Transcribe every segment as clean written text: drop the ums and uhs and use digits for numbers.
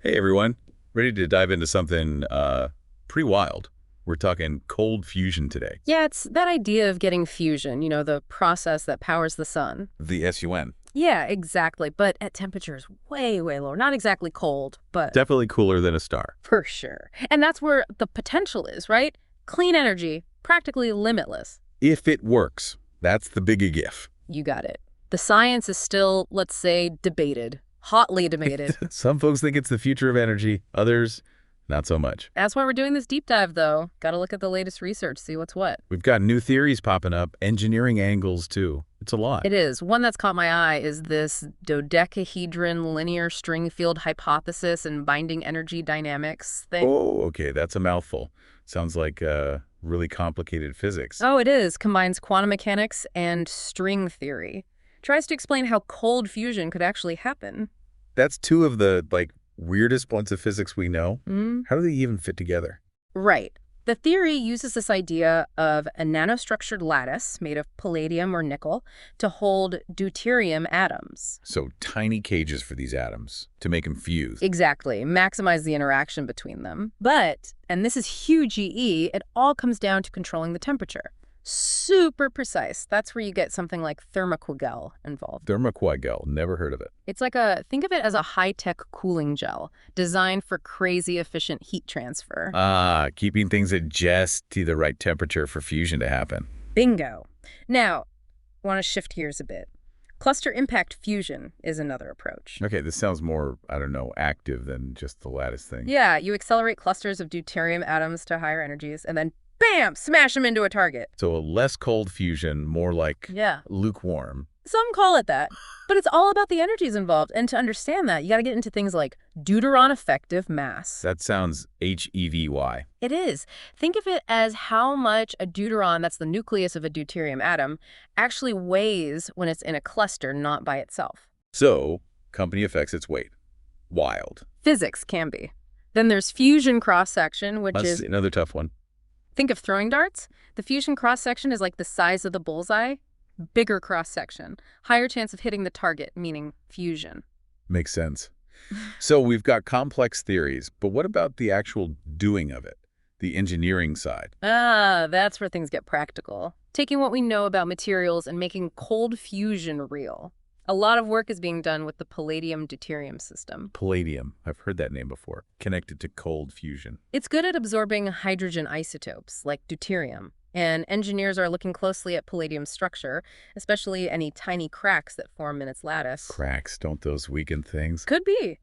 Hey everyone, ready to dive into something pretty wild. We're talking cold fusion today. Yeah, it's that idea of getting fusion, the process that powers the sun. The SUN. Yeah, exactly. But at temperatures way, way lower. Not exactly cold, but Definitely cooler than a star. for sure. And that's where the potential is, right? Clean energy, practically limitless. If it works, that's the big if. You got it. The science is still, let's say, debated. Hotly debated. Some folks think it's the future of energy, others not so much. That's why we're doing this deep dive, though. Got to look at the latest research, see what's what. We've got new theories popping up, engineering angles too. It's a lot. It is. One that's caught my eye is this dodecahedron linear string field hypothesis and binding energy dynamics thing. Oh, okay, that's a mouthful. Sounds like really complicated physics. Oh, it is. Combines quantum mechanics and string theory. Tries to explain how cold fusion could actually happen. That's two of the weirdest points of physics we know. Mm. How do they even fit together? Right. The theory uses this idea of a nanostructured lattice made of palladium or nickel to hold deuterium atoms. So tiny cages for these atoms to make them fuse. Exactly. Maximize the interaction between them. But, and this is huge EE, it all comes down to controlling the temperature. Super precise. That's where you get something like thermocoagul involved. Thermocoagul, never heard of it. It's like think of it as a high-tech cooling gel designed for crazy efficient heat transfer. Ah, keeping things at just the right temperature for fusion to happen. Bingo. Now, I want to shift gears a bit. Cluster impact fusion is another approach. Okay, this sounds more, I don't know, active than just the lattice thing. Yeah, you accelerate clusters of deuterium atoms to higher energies and then bam, smash them into a target. So a less cold fusion, more like Yeah. lukewarm. Some call it that. But it's all about the energies involved. And to understand that, you got to get into things like deuteron effective mass. That sounds HEVY. It is. Think of it as how much a deuteron, that's the nucleus of a deuterium atom, actually weighs when it's in a cluster, not by itself. So, company affects its weight. Wild. Physics can be. Then there's fusion cross-section, which That's is... another tough one. Think of throwing darts. The fusion cross-section is like the size of the bullseye. Bigger cross-section. Higher chance of hitting the target, meaning fusion. Makes sense. So we've got complex theories, but what about the actual doing of it? The engineering side? Ah, that's where things get practical. Taking what we know about materials and making cold fusion real. A lot of work is being done with the palladium-deuterium system. Palladium. I've heard that name before. Connected to cold fusion. It's good at absorbing hydrogen isotopes, like deuterium. And engineers are looking closely at palladium's structure, especially any tiny cracks that form in its lattice. Cracks, don't those weaken things? Could be.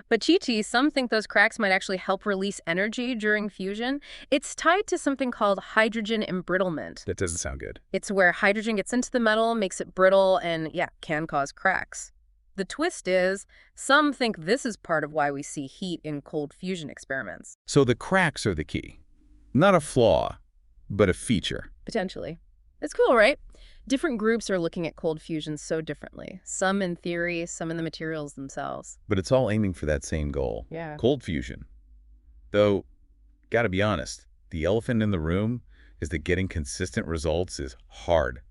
But Chi-Chi, some think those cracks might actually help release energy during fusion. It's tied to something called hydrogen embrittlement. That doesn't sound good. It's where hydrogen gets into the metal, makes it brittle, and yeah, can cause cracks. The twist is, some think this is part of why we see heat in cold fusion experiments. So the cracks are the key. Not a flaw, but a feature. Potentially. It's cool, right? Different groups are looking at cold fusion so differently. Some in theory, some in the materials themselves. But it's all aiming for that same goal. Yeah. Cold fusion. Though, gotta be honest, the elephant in the room is that getting consistent results is hard.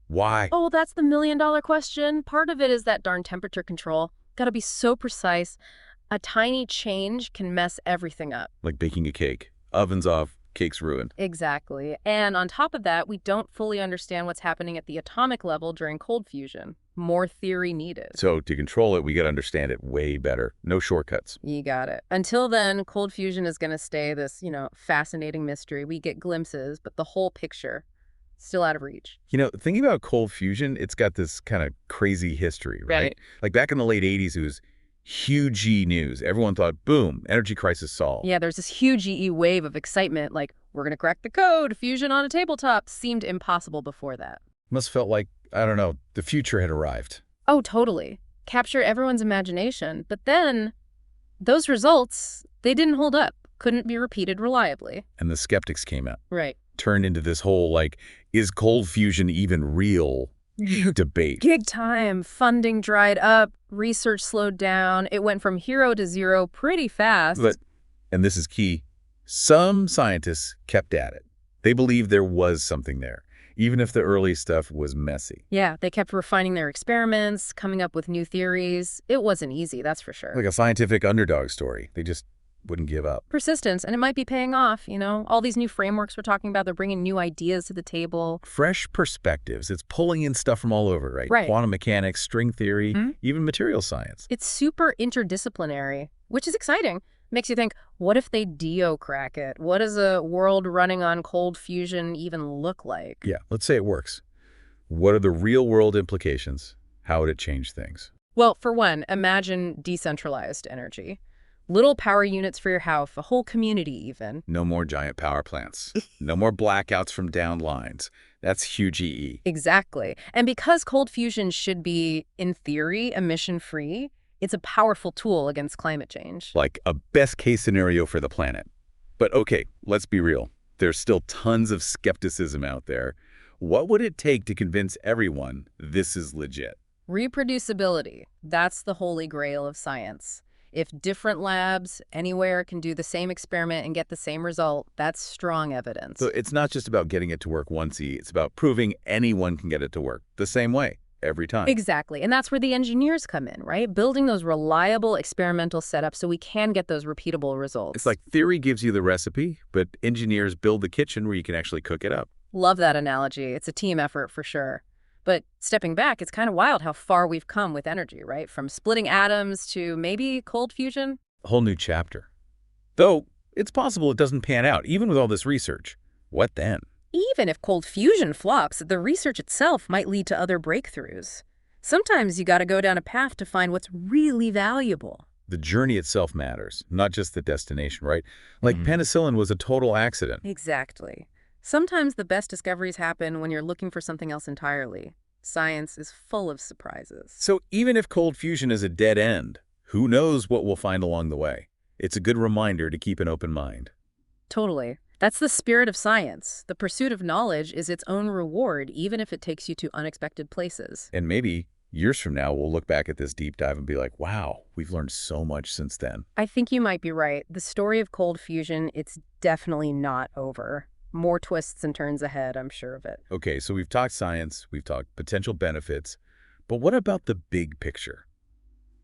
Why? Oh, that's the million-dollar question. Part of it is that darn temperature control. Gotta be so precise. A tiny change can mess everything up. Like baking a cake. Oven's off, cake's ruined. Exactly. And on top of that, we don't fully understand what's happening at the atomic level during cold fusion. More theory needed. So to control it, we gotta understand it way better. No shortcuts. You got it. Until then, cold fusion is going to stay this, fascinating mystery. We get glimpses, but the whole picture, still out of reach. Thinking about cold fusion, it's got this kind of crazy history, right? Right. Like back in the late 80s, it was huge news. Everyone thought, boom, energy crisis solved. Yeah, there's this huge EE wave of excitement, like, we're going to crack the code, fusion on a tabletop, seemed impossible before that. Must felt like, I don't know, the future had arrived. Oh, totally. Captured everyone's imagination. But then, those results, they didn't hold up, couldn't be repeated reliably. And the skeptics came out. Right. Turned into this whole, is cold fusion even real debate. Gig time, funding dried up, research slowed down. It went from hero to zero pretty fast. But, and this is key, some scientists kept at it. They believed there was something there. even if the early stuff was messy. Yeah, they kept refining their experiments, coming up with new theories. It wasn't easy, that's for sure. Like a scientific underdog story. They just wouldn't give up. Persistence, and it might be paying off, you know? All these new frameworks we're talking about, they're bringing new ideas to the table. Fresh perspectives. It's pulling in stuff from all over, right? Right. Quantum mechanics, string theory, even material science. It's super interdisciplinary, which is exciting. Makes you think, what if they crack it? What does a world running on cold fusion even look like? Yeah, let's say it works. What are the real-world implications? How would it change things? Well, for one, imagine decentralized energy. Little power units for your house, a whole community even. No more giant power plants. No more blackouts from down lines. That's huge EE. Exactly. And because cold fusion should be, in theory, emission-free, it's a powerful tool against climate change. Like a best-case scenario for the planet. But okay, let's be real. There's still tons of skepticism out there. What would it take to convince everyone this is legit? Reproducibility. That's the holy grail of science. If different labs anywhere can do the same experiment and get the same result, that's strong evidence. So it's not just about getting it to work once, it's about proving anyone can get it to work the same way, every time. Exactly. And that's where the engineers come in, right? Building those reliable experimental setups so we can get those repeatable results. It's like theory gives you the recipe, but engineers build the kitchen where you can actually cook it up. Love that analogy. It's a team effort for sure. But stepping back, it's kind of wild how far we've come with energy, right? From splitting atoms to maybe cold fusion. A whole new chapter. Though, it's possible it doesn't pan out, even with all this research. What then? Even if cold fusion flops, the research itself might lead to other breakthroughs. Sometimes you got to go down a path to find what's really valuable. The journey itself matters, not just the destination, right? Like penicillin was a total accident. Exactly. Sometimes the best discoveries happen when you're looking for something else entirely. Science is full of surprises. So even if cold fusion is a dead end, who knows what we'll find along the way? It's a good reminder to keep an open mind. Totally. That's the spirit of science. The pursuit of knowledge is its own reward, even if it takes you to unexpected places. And maybe years from now, we'll look back at this deep dive and be like, wow, we've learned so much since then. I think you might be right. The story of cold fusion, it's definitely not over. More twists and turns ahead, I'm sure of it. Okay, so we've talked science, we've talked potential benefits, but what about the big picture?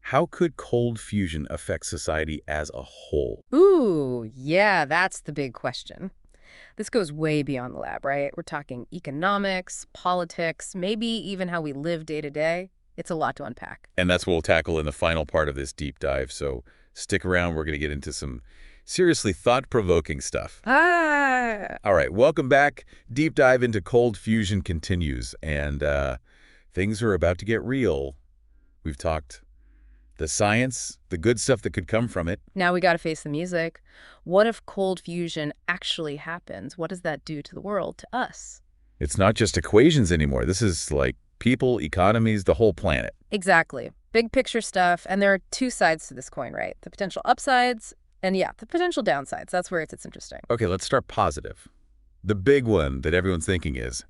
How could cold fusion affect society as a whole? Ooh, yeah, that's the big question. This goes way beyond the lab, right? We're talking economics, politics, maybe even how we live day to day. It's a lot to unpack. And that's what we'll tackle in the final part of this deep dive, so stick around. We're going to get into some seriously thought-provoking stuff. All right, welcome back. Deep dive into cold fusion continues, and things are about to get real. We've talked the science, the good stuff that could come from it. Now we got to face the music. What if cold fusion actually happens? What does that do to the world, to us? It's not just equations anymore. This is like people, economies, the whole planet. Exactly. Big picture stuff, and there are two sides to this coin, right? The potential upsides and, yeah, the potential downsides. That's where it's interesting. Okay, let's start positive. The big one that everyone's thinking is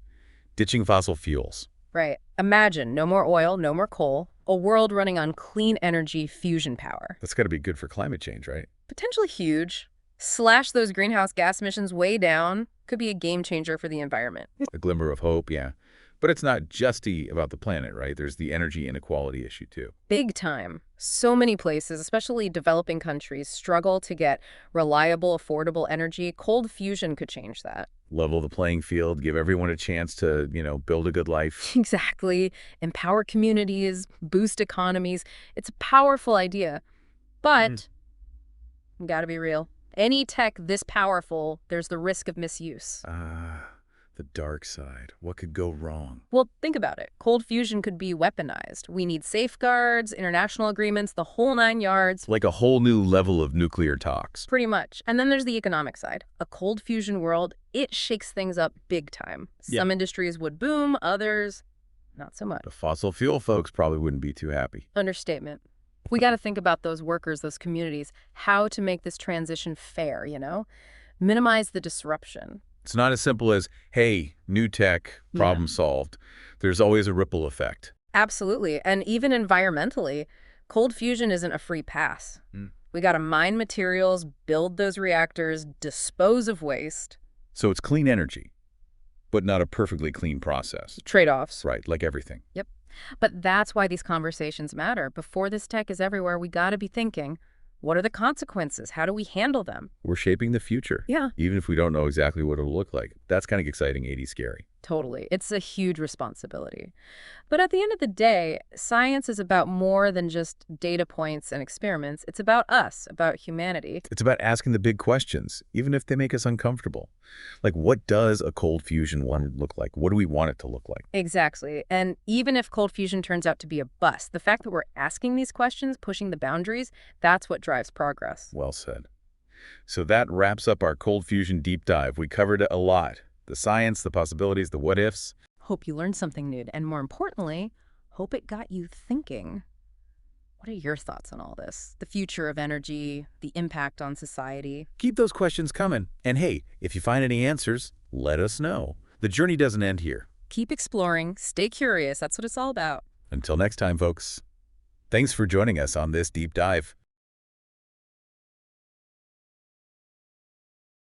ditching fossil fuels. Right. Imagine no more oil, no more coal, a world running on clean energy fusion power. That's got to be good for climate change, right? Potentially huge. Slash those greenhouse gas emissions way down. Could be a game changer for the environment. A glimmer of hope, yeah. But it's not just about the planet, right? There's the energy inequality issue, too. Big time. So many places, especially developing countries, struggle to get reliable, affordable energy. Cold fusion could change that. Level the playing field, give everyone a chance to, build a good life. Exactly. Empower communities, boost economies. It's a powerful idea. But, gotta be real. Any tech this powerful, there's the risk of misuse. The dark side. What could go wrong? Well, think about it. Cold fusion could be weaponized. We need safeguards, international agreements, the whole 9 yards. Like a whole new level of nuclear talks. Pretty much. And then there's the economic side. A cold fusion world, it shakes things up big time. Some industries would boom, others not so much. The fossil fuel folks probably wouldn't be too happy. Understatement. We got to think about those workers, those communities, how to make this transition fair, Minimize the disruption. It's not as simple as, hey, new tech, problem solved. There's always a ripple effect. Absolutely. And even environmentally, cold fusion isn't a free pass. We got to mine materials, build those reactors, dispose of waste. So it's clean energy. but not a perfectly clean process. Trade-offs. Right, like everything. Yep. But that's why these conversations matter. Before this tech is everywhere, we got to be thinking, what are the consequences? How do we handle them? We're shaping the future. Yeah. Even if we don't know exactly what it'll look like. That's kind of exciting, 80s scary. Totally. It's a huge responsibility. But at the end of the day, science is about more than just data points and experiments. It's about us, about humanity. It's about asking the big questions, even if they make us uncomfortable. Like, what does a cold fusion one look like? What do we want it to look like? Exactly. And even if cold fusion turns out to be a bust, the fact that we're asking these questions, pushing the boundaries, that's what drives progress. Well said. So that wraps up our cold fusion deep dive. We covered a lot. The science, the possibilities, the what-ifs. Hope you learned something new, and more importantly, hope it got you thinking. What are your thoughts on all this? The future of energy, the impact on society? Keep those questions coming. And hey, if you find any answers, let us know. The journey doesn't end here. Keep exploring, stay curious, that's what it's all about. Until next time, folks. Thanks for joining us on this deep dive.